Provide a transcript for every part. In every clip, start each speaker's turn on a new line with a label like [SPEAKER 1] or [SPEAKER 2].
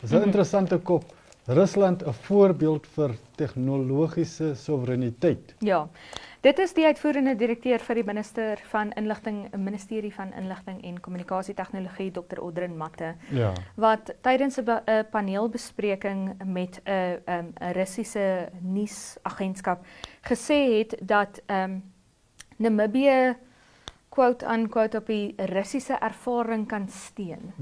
[SPEAKER 1] Dis 'n interessante kop. Rusland 'n voorbeeld vir tegnologiese soewereiniteit.
[SPEAKER 2] Ja, dit is die uitvoerende direkteur vir die Ministerie van Inligting en Kommunikasietegnologie, Dr. Audrin Matte,
[SPEAKER 1] Ja.
[SPEAKER 2] wat tydens 'n paneelbespreking met 'n Russiese nuusagentskap gesê het dat Namibië quote-unquote op die Russiese ervaring kan steun.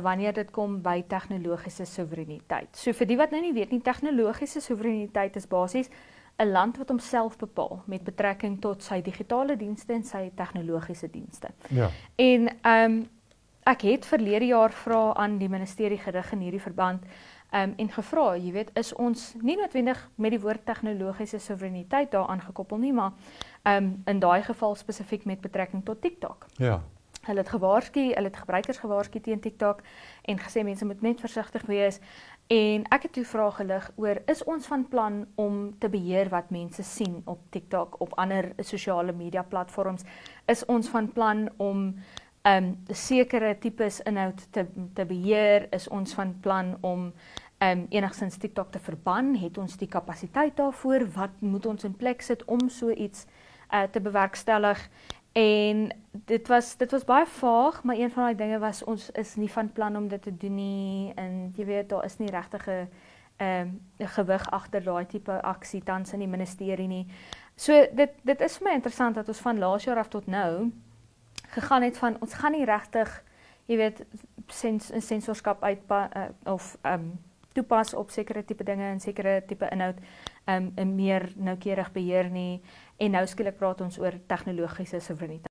[SPEAKER 2] Wanneer dit kom by tegnologiese soewereiniteit. So vir die wat nou nie weet nie, tegnologiese soewereiniteit is basies 'n land wat homself bepaal met betrekking tot sy digitale dienste en sy tegnologiese dienste.
[SPEAKER 1] Ja.
[SPEAKER 2] En ek het verlede jaar vra aan die ministerie gerig in hierdie verband en gevra, jy weet, is ons nie noodwendig met die woord tegnologiese soewereiniteit daaraan gekoppel nie, maar in daai geval spesifiek met betrekking tot TikTok.
[SPEAKER 1] Ja.
[SPEAKER 2] Hulle het gebruikers gewaarsku teen TikTok en gesê mense moet net versigtig wees. En ek het toe vrae gelig oor, is ons van plan om te beheer wat mense sien op TikTok, op ander sosiale media platforms? Is ons van plan om sekere tipes inhoud te beheer? Is ons van plan om enigstens TikTok te verban? Het ons die kapasiteit daarvoor? Wat moet ons in plek sit om so iets te bewerkstellig? En dit was baie vaag, maar een van die dinge was, ons is nie van plan om dit te doen nie, en jy weet, daar is nie regtige gewig agter daai tipe aksie tans in die ministerie nie. So dit is vir my interessant dat ons van laas jaar af tot nou gegaan het van, ons gaan nie regtig, jy weet, sensorskap toepas op sekere tipe dinge en sekere tipe inhoud meer noukeurig beheer nie, en nou skielik praat ons oor tegnologiese soewereiniteit.